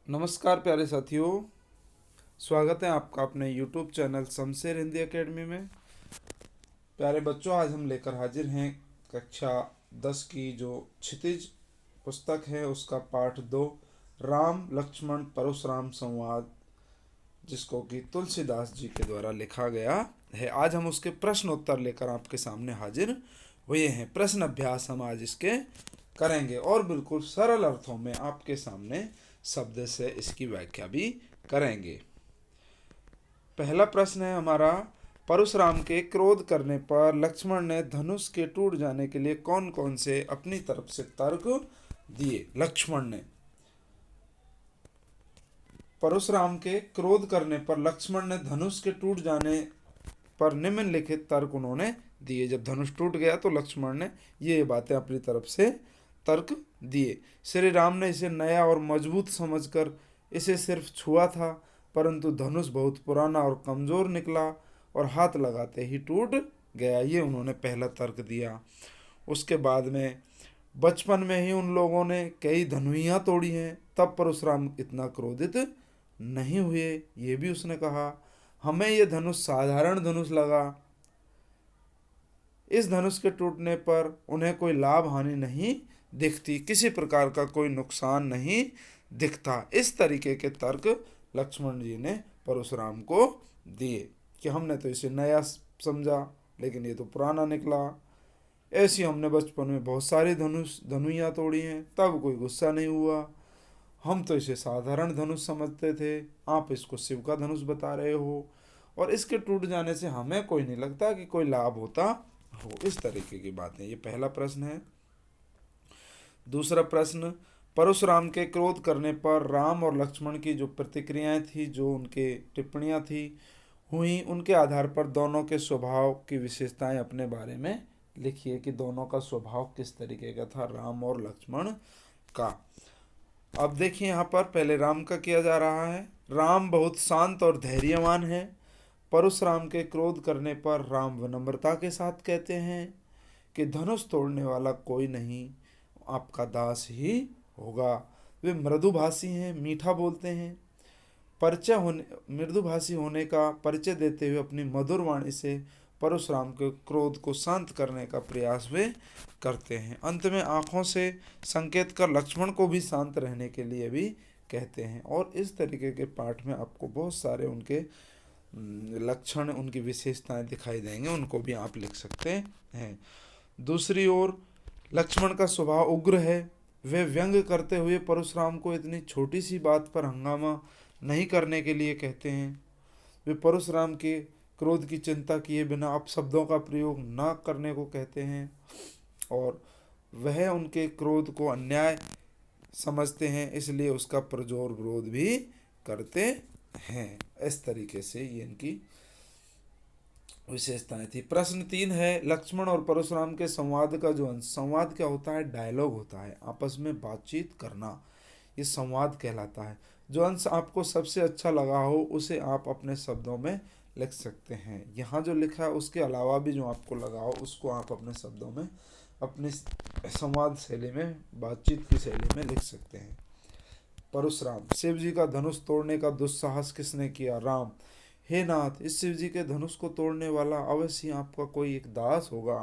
नमस्कार प्यारे साथियों, स्वागत है आपका अपने YouTube channel Shamsher Hindi academy में। प्यारे बच्चों, आज हम लेकर हाजिर हैं कक्षा 10 की जो क्षितिज पुस्तक है उसका पाठ 2 राम लक्ष्मण परशुराम संवाद, जिसको कि तुलसीदास जी के द्वारा लिखा गया है। आज हम उसके प्रश्न उत्तर लेकर आपके सामने हाजिर हुए हैं। प्रश्न अभ्यास हम आज इसके करेंगे और बिल्कुल सरल अर्थों में आपके सामने शब्द से इसकी व्याख्या भी करेंगे। पहला प्रश्न है हमारा, परशुराम के क्रोध करने पर लक्ष्मण ने धनुष के टूट जाने के लिए कौन कौन से अपनी तरफ से तर्क दिए। लक्ष्मण ने परशुराम के क्रोध करने पर लक्ष्मण ने धनुष के टूट जाने पर निम्नलिखित तर्क उन्होंने दिए। जब धनुष टूट गया तो लक्ष्मण ने ये बातें अपनी तरफ से तर्क दिए। श्री राम ने इसे नया और मजबूत समझकर इसे सिर्फ छुआ था, परंतु धनुष बहुत पुराना और कमजोर निकला और हाथ लगाते ही टूट गया। ये उन्होंने पहला तर्क दिया। उसके बाद में बचपन में ही उन लोगों ने कई धनुइयाँ तोड़ी हैं, तब परशुराम इतना क्रोधित नहीं हुए, ये भी उसने कहा। हमें ये धनुष साधारण धनुष लगा, इस धनुष के टूटने पर उन्हें कोई लाभ हानि नहीं दिखती, किसी प्रकार का कोई नुकसान नहीं दिखता। इस तरीके के तर्क लक्ष्मण जी ने परशुराम को दिए कि हमने तो इसे नया समझा लेकिन ये तो पुराना निकला। ऐसी हमने बचपन में बहुत सारी धनुइयाँ तोड़ी हैं, तब कोई गुस्सा नहीं हुआ। हम तो इसे साधारण धनुष समझते थे, आप इसको शिव का धनुष बता रहे हो और इसके टूट जाने से हमें कोई नहीं लगता कि कोई लाभ होता हो। इस तरीके की बातें। ये पहला प्रश्न है। दूसरा प्रश्न, परशुराम के क्रोध करने पर राम और लक्ष्मण की जो प्रतिक्रियाएं थी, जो उनके टिप्पणियां थी हुई, उनके आधार पर दोनों के स्वभाव की विशेषताएं अपने बारे में लिखिए कि दोनों का स्वभाव किस तरीके का था, राम और लक्ष्मण का। अब देखिए यहाँ पर पहले राम का किया जा रहा है। राम बहुत शांत और धैर्यवान है। परशुराम के क्रोध करने पर राम विनम्रता के साथ कहते हैं कि धनुष तोड़ने वाला कोई नहीं, आपका दास ही होगा। वे मृदुभाषी हैं, मीठा बोलते हैं। मृदुभाषी होने का परिचय देते हुए अपनी मधुर वाणी से परशुराम के क्रोध को शांत करने का प्रयास वे करते हैं। अंत में आंखों से संकेत कर लक्ष्मण को भी शांत रहने के लिए भी कहते हैं। और इस तरीके के पाठ में आपको बहुत सारे उनके लक्षण, उनकी विशेषताएं दिखाई देंगे, उनको भी आप लिख सकते हैं। दूसरी ओर लक्ष्मण का स्वभाव उग्र है। वे व्यंग करते हुए परशुराम को इतनी छोटी सी बात पर हंगामा नहीं करने के लिए कहते हैं। वे परशुराम के क्रोध की चिंता किए बिना अपशब्दों का प्रयोग न करने को कहते हैं और वह उनके क्रोध को अन्याय समझते हैं, इसलिए उसका प्रजोर विरोध भी करते हैं। इस तरीके से ये इनकी विशेषताएं थी। प्रश्न 3 है, लक्ष्मण और परशुराम के संवाद का जो अंश, संवाद क्या होता है? डायलॉग होता है, आपस में बातचीत करना, ये संवाद कहलाता है। जो अंश आपको सबसे अच्छा लगा हो उसे आप अपने शब्दों में लिख सकते हैं। यहाँ जो लिखा है उसके अलावा भी जो आपको लगा हो उसको आप अपने शब्दों में, अपनी संवाद शैली में, बातचीत की शैली में लिख सकते हैं। परशुराम, शिव जी का धनुष तोड़ने का दुस्साहस किसने किया? राम। हे नाथ, इस शिव जी के धनुष को तोड़ने वाला अवश्य ही आपका कोई एक दास होगा।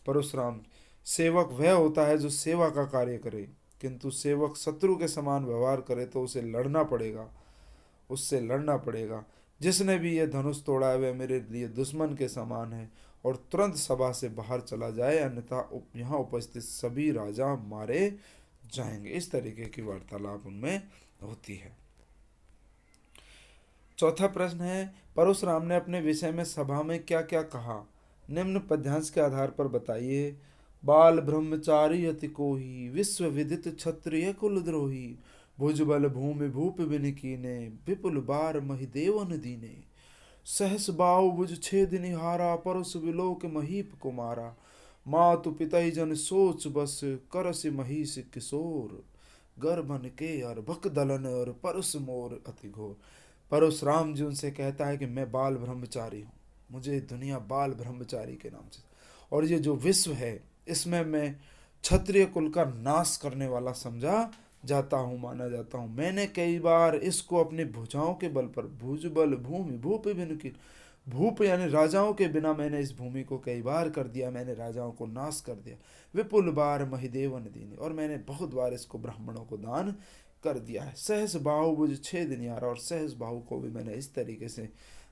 परशुराम, सेवक वह होता है जो सेवा का कार्य करे, किंतु सेवक शत्रु के समान व्यवहार करे तो उसे लड़ना पड़ेगा, उससे लड़ना पड़ेगा। जिसने भी यह धनुष तोड़ा है वह मेरे लिए दुश्मन के समान है और तुरंत सभा से बाहर चला जाए, अन्यथा यहाँ उपस्थित सभी राजा मारे जाएंगे। इस तरीके की वार्तालाप उनमें होती है। चौथा प्रश्न है, परशुराम ने अपने विषय में सभा में क्या क्या कहा? निम्न पद्यांश के आधार पर बताइए। बाल ब्रह्मचारी अति कोही, विश्व विदित क्षत्रिय कुलद्रोही, भुजबल भूमि भूप बिन कीने, विपुल बार महिदेवन दीने, सहस बाहु भुज छेद निहारा, परसु विलोक महीप कुमारा, मातु पितई जन सोच बस, करस महिष किशोर, गर्भन के अर्भक दलन और परस मोर अति घोर। परशुराम जी उनसे कहता है कि मैं बाल ब्रह्मचारी हूँ, मुझे दुनिया बाल ब्रह्मचारी के नाम से, और ये जो विश्व है इसमें मैं क्षत्रिय कुल का नाश करने वाला समझा जाता हूँ, माना जाता हूँ। मैंने कई बार इसको अपनी भुजाओं के बल पर भुजबल भूमि भूप बिनु कीन, भूप यानी राजाओं के बिना मैंने इस भूमि को कई बार कर दिया, मैंने राजाओं को नाश कर दिया। विपुल बार महिदेवन दीनी, और मैंने बहुत बार इसको ब्राह्मणों को दान कर दिया है। सहस बाहु बुझ छेद नियारा, और सहस बाहु को भी मैंने इस तरीके से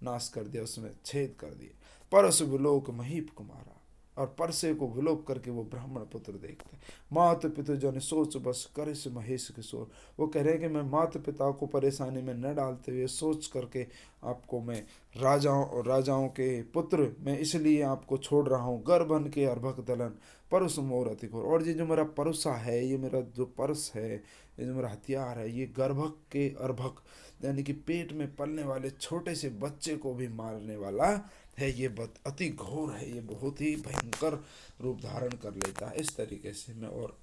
नाश कर दिया, उसमें छेद कर दिए। परस विलोक महीप कुमारा, और परसे को विलोप करके वो ब्राह्मण पुत्र देखते। मात पिता जन सोच बस करे से महेश किशोर, वो कह रहे हैं कि मैं माता पिता को परेशानी में न डालते हुए सोच करके आपको मैं राजाओं के पुत्र मैं इसलिए आपको छोड़ रहा हूँ। गर्भन के अर्भक दलन परस मोर अति घोर, और ये जो मेरा परसा है, ये मेरा जो परस है, ये जो मेरा हथियार है, ये गर्भक के अर्भक यानी कि पेट में पलने वाले छोटे से बच्चे को भी मारने वाला है। ये अति घोर है, ये बहुत ही भयंकर रूप धारण कर लेता है। इस तरीके से मैं और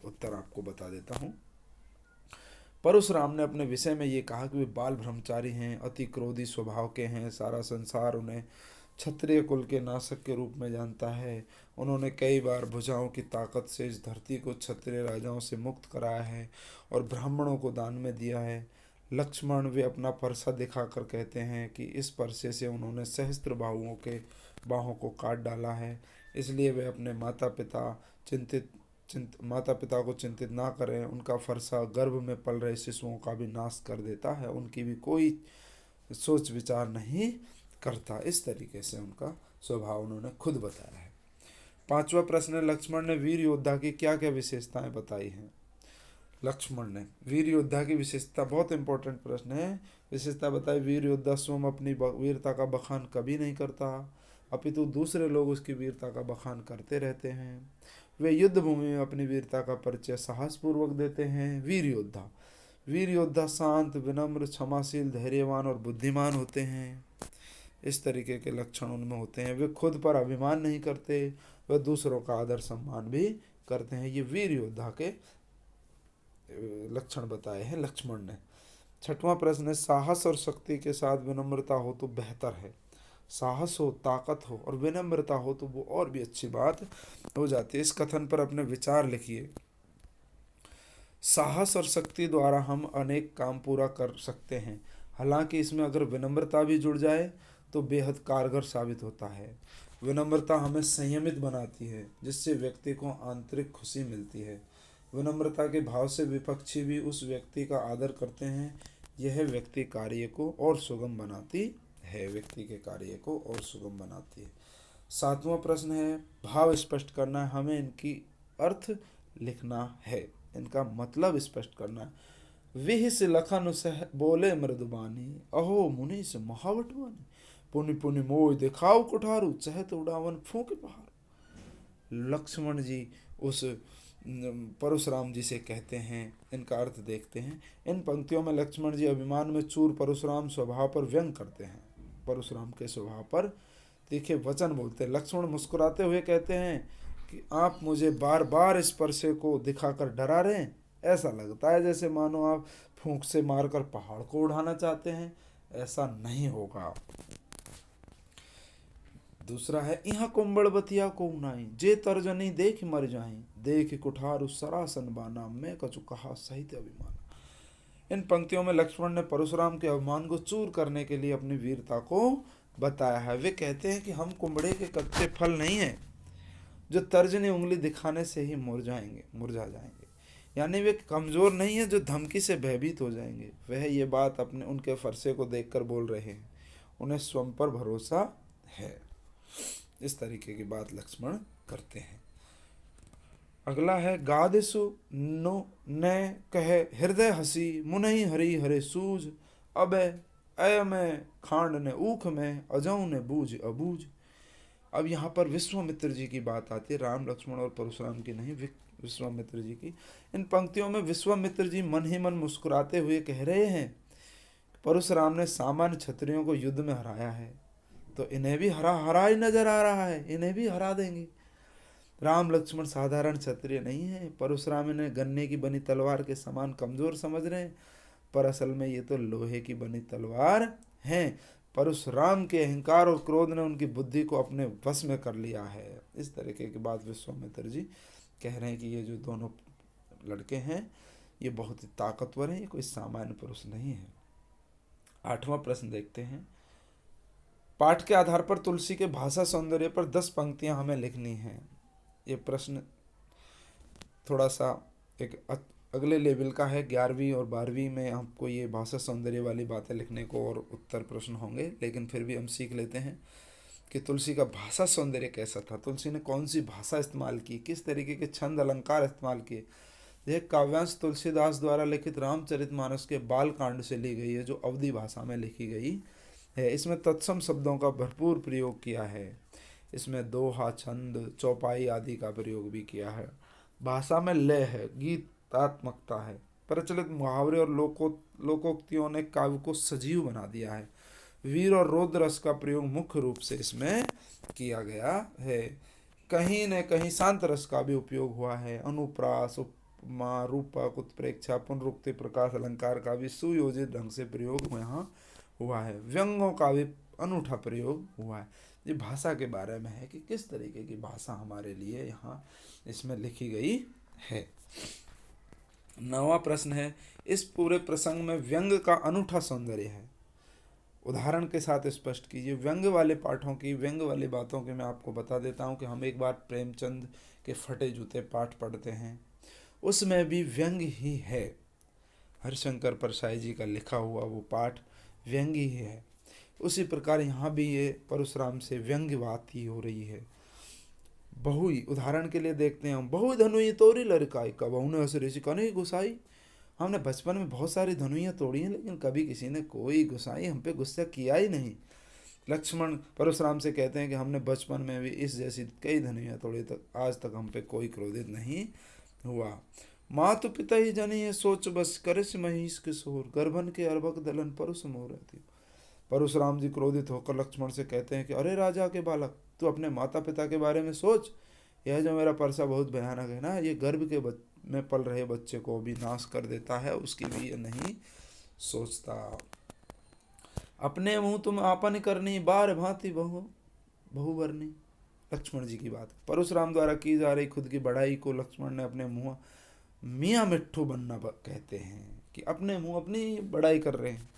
उत्तर आपको बता देता हूँ। परशुराम ने अपने विषय में ये कहा कि वे बाल ब्रह्मचारी हैं, अति क्रोधी स्वभाव के हैं, सारा संसार उन्हें क्षत्रिय कुल के नाशक के रूप में जानता है। उन्होंने कई बार भुजाओं की ताकत से इस धरती को क्षत्रिय राजाओं से मुक्त कराया है और ब्राह्मणों को दान में दिया है। लक्ष्मण वे अपना परसा दिखाकर कहते हैं कि इस परसे से उन्होंने सहस्त्र बाहों को काट डाला है, इसलिए वे अपने माता पिता को चिंतित ना करें। उनका फरसा गर्भ में पल रहे शिशुओं का भी नाश कर देता है, उनकी भी कोई सोच विचार नहीं करता। इस तरीके से उनका स्वभाव उन्होंने खुद बताया है। पांचवा प्रश्न है, लक्ष्मण ने वीर योद्धा की क्या क्या विशेषताएं बताई हैं। लक्ष्मण ने वीर योद्धा की विशेषता, बहुत इंपॉर्टेंट प्रश्न है, विशेषता बताई। वीर योद्धा स्वयं अपनी वीरता का बखान कभी नहीं करता, अपितु दूसरे लोग उसकी वीरता का बखान करते रहते हैं। वे युद्ध भूमि में अपनी वीरता का परिचय साहसपूर्वक देते हैं। वीर योद्धा शांत, विनम्र, क्षमाशील, धैर्यवान और बुद्धिमान होते हैं। इस तरीके के लक्षण उनमें होते हैं। वे खुद पर अभिमान नहीं करते, वे दूसरों का आदर सम्मान भी करते हैं। ये वीर योद्धा के लक्षण बताए हैं लक्ष्मण ने। छठवां प्रश्न है, साहस और शक्ति के साथ विनम्रता हो तो बेहतर है। साहस हो, ताकत हो और विनम्रता हो तो वो और भी अच्छी बात हो जाती है। इस कथन पर अपने विचार लिखिए। साहस और शक्ति द्वारा हम अनेक काम पूरा कर सकते हैं, हालांकि इसमें अगर विनम्रता भी जुड़ जाए तो बेहद कारगर साबित होता है। विनम्रता हमें संयमित बनाती है, जिससे व्यक्ति को आंतरिक खुशी मिलती है। विनम्रता के भाव से विपक्षी भी उस व्यक्ति का आदर करते हैं। यह व्यक्ति कार्य को और सुगम बनाती है, व्यक्ति के कार्य को और सुगम बनाती है। सातवां प्रश्न है, भाव स्पष्ट करना है, हमें इनकी अर्थ लिखना है, इनका मतलब स्पष्ट करना है। विह से लखन सह बोले मृदुबानी, अहो मुनि से महावटवानी, पुनि पुनि मोह दिखाओ कुठारू, चहत उड़ावन फूंक पहाड़। लक्ष्मण जी उस परशुराम जी से कहते हैं, इनका अर्थ देखते हैं। इन पंक्तियों में लक्ष्मण जी अभिमान में चूर परशुराम स्वभाव पर व्यंग करते हैं, परशुराम के स्वभाव पर तीखे वचन बोलते हैं। लक्ष्मण मुस्कुराते हुए कहते हैं कि आप मुझे बार बार इस परसे को दिखाकर डरा रहे हैं, ऐसा लगता है जैसे मानो आप फूंक से मारकर पहाड़ को उड़ाना चाहते हैं, ऐसा नहीं होगा। दूसरा है, यहाँ कुंबड़ बतिया को उनाई, जे तर्जनी देख मर जाई, देख कुठार उस सरासन बाना, मैं कछु कहा सहित अभिमान। इन पंक्तियों में लक्ष्मण ने परशुराम के अभिमान को चूर करने के लिए अपनी वीरता को बताया है। वे कहते हैं कि हम कुंबड़े के कच्चे फल नहीं हैं, जो तर्जनी उंगली दिखाने से ही मुरझा जाएंगे। यानी वे कमजोर नहीं है जो धमकी से भयभीत हो जाएंगे। वह ये बात अपने उनके फरसे को देखकर बोल रहे हैं, उन्हें स्वयं पर भरोसा है। इस तरीके की बात लक्ष्मण करते हैं। अगला है, गादिसु नो न कहे हृदय हसी, मुनहि हरि हरे सूझ, अबे अय में खांड ने ऊख में, अजऊ ने बूझ अबूझ। अब यहाँ पर विश्वामित्र जी की बात आती है, राम लक्ष्मण और परशुराम की नहीं, विश्वामित्र जी की। इन पंक्तियों में विश्वामित्र जी मन ही मन मुस्कुराते हुए कह रहे हैं, परशुराम ने सामान्य क्षत्रियों को युद्ध में हराया है, तो इन्हें भी हरा ही नजर आ रहा है, इन्हें भी हरा देंगे। राम लक्ष्मण साधारण क्षत्रिय नहीं है, परशुराम इन्हें गन्ने की बनी तलवार के समान कमजोर समझ रहे हैं, पर असल में ये तो लोहे की बनी तलवार है। परशुराम के अहंकार और क्रोध ने उनकी बुद्धि को अपने वश में कर लिया है। इस तरीके की बात विश्वामित्र जी कह रहे हैं कि ये जो दोनों लड़के हैं ये बहुत ही ताकतवर है, ये कोई सामान्य पुरुष नहीं है। 8वां प्रश्न देखते हैं। पाठ के आधार पर तुलसी के भाषा सौंदर्य पर 10 पंक्तियां हमें लिखनी हैं। ये प्रश्न थोड़ा सा एक अगले लेवल का है। 11वीं और 12वीं में हमको ये भाषा सौंदर्य वाली बातें लिखने को और उत्तर प्रश्न होंगे, लेकिन फिर भी हम सीख लेते हैं कि तुलसी का भाषा सौंदर्य कैसा था, तुलसी ने कौन सी भाषा इस्तेमाल की, किस तरीके के छंद अलंकार इस्तेमाल किए। यह काव्यांश तुलसीदास द्वारा लिखित रामचरितमानस के बाल कांड से ली गई है, जो अवधी भाषा में लिखी गई है। इसमें तत्सम शब्दों का भरपूर प्रयोग किया है। इसमें दोहा, छंद, चौपाई आदि का प्रयोग भी किया है। भाषा में लय है, गीतात्मकता है। प्रचलित मुहावरे और लोकोक्तियों ने काव्य को सजीव बना दिया है। वीर और रौद्र रस का प्रयोग मुख्य रूप से इसमें किया गया है। कहीं न कहीं शांत रस का भी उपयोग हुआ है। अनुप्रास, उपमा, रूपक, उत्प्रेक्षा, पुनरुक्ति, प्रकाश अलंकार का भी सुयोजित ढंग से प्रयोग यहाँ हुआ है। व्यंग्यों का भी अनूठा प्रयोग हुआ है। ये भाषा के बारे में है कि किस तरीके की भाषा हमारे लिए यहाँ इसमें लिखी गई है। 9वां प्रश्न है, इस पूरे प्रसंग में व्यंग्य का अनूठा सौंदर्य है, उदाहरण के साथ स्पष्ट कीजिए। व्यंग्य वाले पाठों की, व्यंग्य वाली बातों की मैं आपको बता देता हूँ कि हम एक बार प्रेमचंद के फटे जूते पाठ पढ़ते हैं, उसमें भी व्यंग्य ही है। हरिशंकर परसाई जी का लिखा हुआ वो पाठ व्यंग्य ही है। उसी प्रकार यहाँ भी ये परशुराम से व्यंग्य बात ही हो रही है। बहुई, उदाहरण के लिए देखते हैं हम। बहु धनुई तोड़ी लड़काई, कबहू ने हंस ऋषि कन्हई गुसाई। हमने बचपन में बहुत सारी धनुइयाँ तोड़ी हैं, लेकिन कभी किसी ने कोई गुसाई हम पे गुस्सा किया ही नहीं। लक्ष्मण परशुराम से कहते हैं कि हमने बचपन में भी इस जैसी कई धनुइयाँ तोड़ी, तक आज तक हम पे कोई क्रोधित नहीं हुआ। मातु पिता ही जनी है सोच बस, करिस महिष किशोर, गर्भन के अर्भक दलन परुष मोह रहती। परशुराम जी क्रोधित होकर लक्ष्मण से कहते हैं कि अरे राजा के बालक, तू अपने माता पिता के बारे में सोच। यह जो मेरा परसा बहुत भयानक है ना, ये गर्भ के में पल रहे बच्चे को भी नाश कर देता है, उसकी भी ये नहीं सोचता। अपने मुंह तुम आपन करनी, बार भांति बहु बरनी। लक्ष्मण जी की बात परशुराम द्वारा की जा रही खुद की बढ़ाई को लक्ष्मण ने अपने मुंह मियाँ मिट्ठू बनना कहते हैं, कि अपने मुंह अपनी बढ़ाई कर रहे हैं।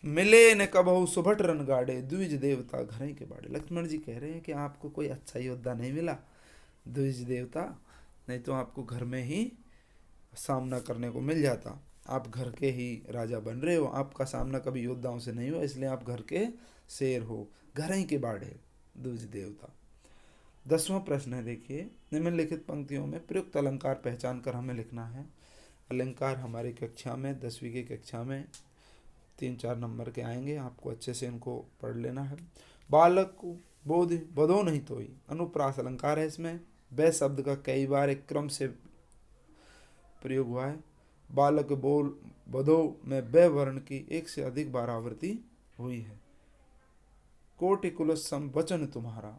मिले न कबहू सुभट रन गाड़े, द्विज देवता घर ही के बाड़े। लक्ष्मण जी कह रहे हैं कि आपको कोई अच्छा योद्धा नहीं मिला, द्विज देवता, नहीं तो आपको घर में ही सामना करने को मिल जाता। आप घर के ही राजा बन रहे हो, आपका सामना कभी योद्धाओं से नहीं हुआ, इसलिए आप घर के शेर हो, घर ही के बाड़े, द्विज देवता। 10वां प्रश्न है, देखिए। निम्नलिखित पंक्तियों में प्रयुक्त अलंकार पहचान कर हमें लिखना है। अलंकार हमारी कक्षा में 10वीं की कक्षा में 3-4 नंबर के आएंगे, आपको अच्छे से इनको पढ़ लेना है। बालक को बोध बधो नहीं तोई, अनुप्रास अलंकार है इसमें। बै शब्द का कई बार एक क्रम से प्रयोग हुआ है। बालक बोल बधो में बै वर्ण की 1 से अधिक बार आवृत्ति हुई है। कोटिकुलस सम वचन तुम्हारा,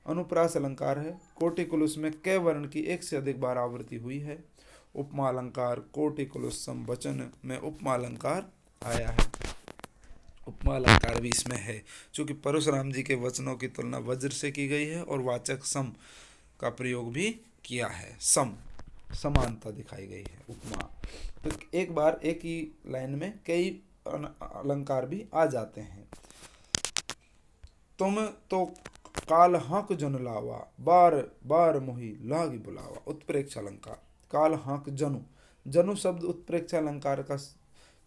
अनुप्रास अलंकार है। कोटिकुलस में कै वर्ण की 1 से अधिक बार आवृत्ति हुई है। उपमा अलंकार, कोटिकुलस सम वचन में उपमा अलंकार आया है। उपमा अलंकार भी इसमें है, क्योंकि परशुराम जी के वचनों की तुलना वज्र से की गई है और वाचक सम का प्रयोग भी किया है। सम, समानता दिखाई गई है। उपमा तो एक बार एक ही लाइन में कई अलंकार भी आ जाते हैं। तुम तो काल हाँक जन लावा, बार बार मोही लागी बुलावा। उत्प्रेक्ष अलंकार, काल हाँक जनु, जनु शब्द उत्प्रेक्ष अलंकार का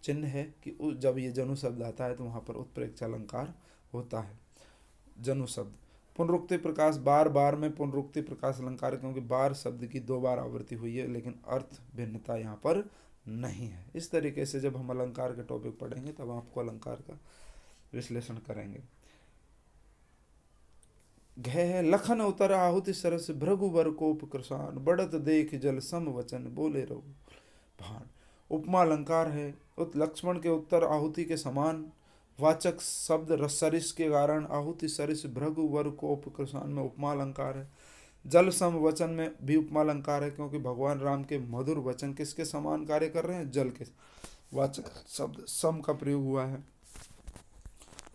चिन्ह है कि जब ये जनु शब्द आता है तो वहाँ पर उत्प्रेक्ष अलंकार होता है। जनु शब्द। पुनरुक्ति प्रकाश, बार बार में पुनरुक्ति प्रकाश अलंकार, क्योंकि बार शब्द की 2 बार आवृत्ति हुई है, लेकिन अर्थ भिन्नता यहाँ पर नहीं है। इस तरीके से जब हम अलंकार के टॉपिक पढ़ेंगे तब आपको अलंकार का विश्लेषण करेंगे। घह लखन उतर आहुति सरस, भृगुवर कोप कृषान, बढ़त देख जल सम वचन, बोले रघु भान। उपमा अलंकार है। लक्ष्मण के उत्तर आहुति के समान, वाचक शब्द रसरिस के कारण आहुति सरिस, भृगुवर कोप कृषान में उपमा अलंकार है। जल सम वचन में भी उपमा अलंकार है, क्योंकि भगवान राम के मधुर वचन किसके समान कार्य कर रहे हैं, जल के। वाचक शब्द सम का प्रयोग हुआ है।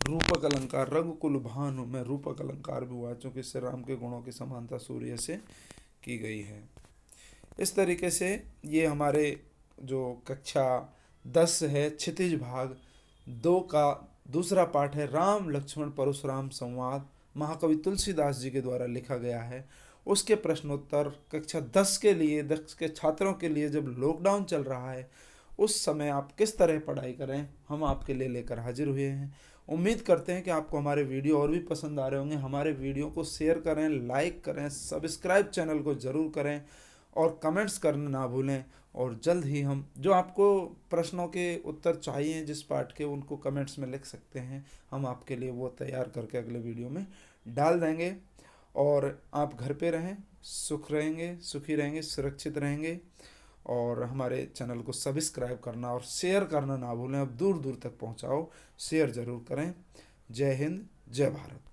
रूपक अलंकार, रघुकुल भानु में रूपक अलंकार भी हुआ, क्योंकि श्री राम के गुणों की समानता सूर्य से की गई है। इस तरीके से ये हमारे जो कक्षा 10 है, क्षितिज भाग 2 का दूसरा पाठ है, राम लक्ष्मण परशुराम संवाद, महाकवि तुलसीदास जी के द्वारा लिखा गया है। उसके प्रश्नोत्तर कक्षा 10 के लिए, 10 के छात्रों के लिए, जब लॉकडाउन चल रहा है उस समय आप किस तरह पढ़ाई करें, हम आपके लिए लेकर हाजिर हुए हैं। उम्मीद करते हैं कि आपको हमारे वीडियो और भी पसंद आ रहे होंगे। हमारे वीडियो को शेयर करें, लाइक करें, सब्सक्राइब चैनल को ज़रूर करें और कमेंट्स करना ना भूलें। और जल्द ही हम जो आपको प्रश्नों के उत्तर चाहिए जिस पार्ट के, उनको कमेंट्स में लिख सकते हैं, हम आपके लिए वो तैयार करके अगले वीडियो में डाल देंगे। और आप घर पे रहें, सुखी रहेंगे, सुरक्षित रहेंगे। और हमारे चैनल को सब्सक्राइब करना और शेयर करना ना भूलें। अब दूर दूर तक पहुंचाओ, शेयर ज़रूर करें। जय हिंद, जय भारत।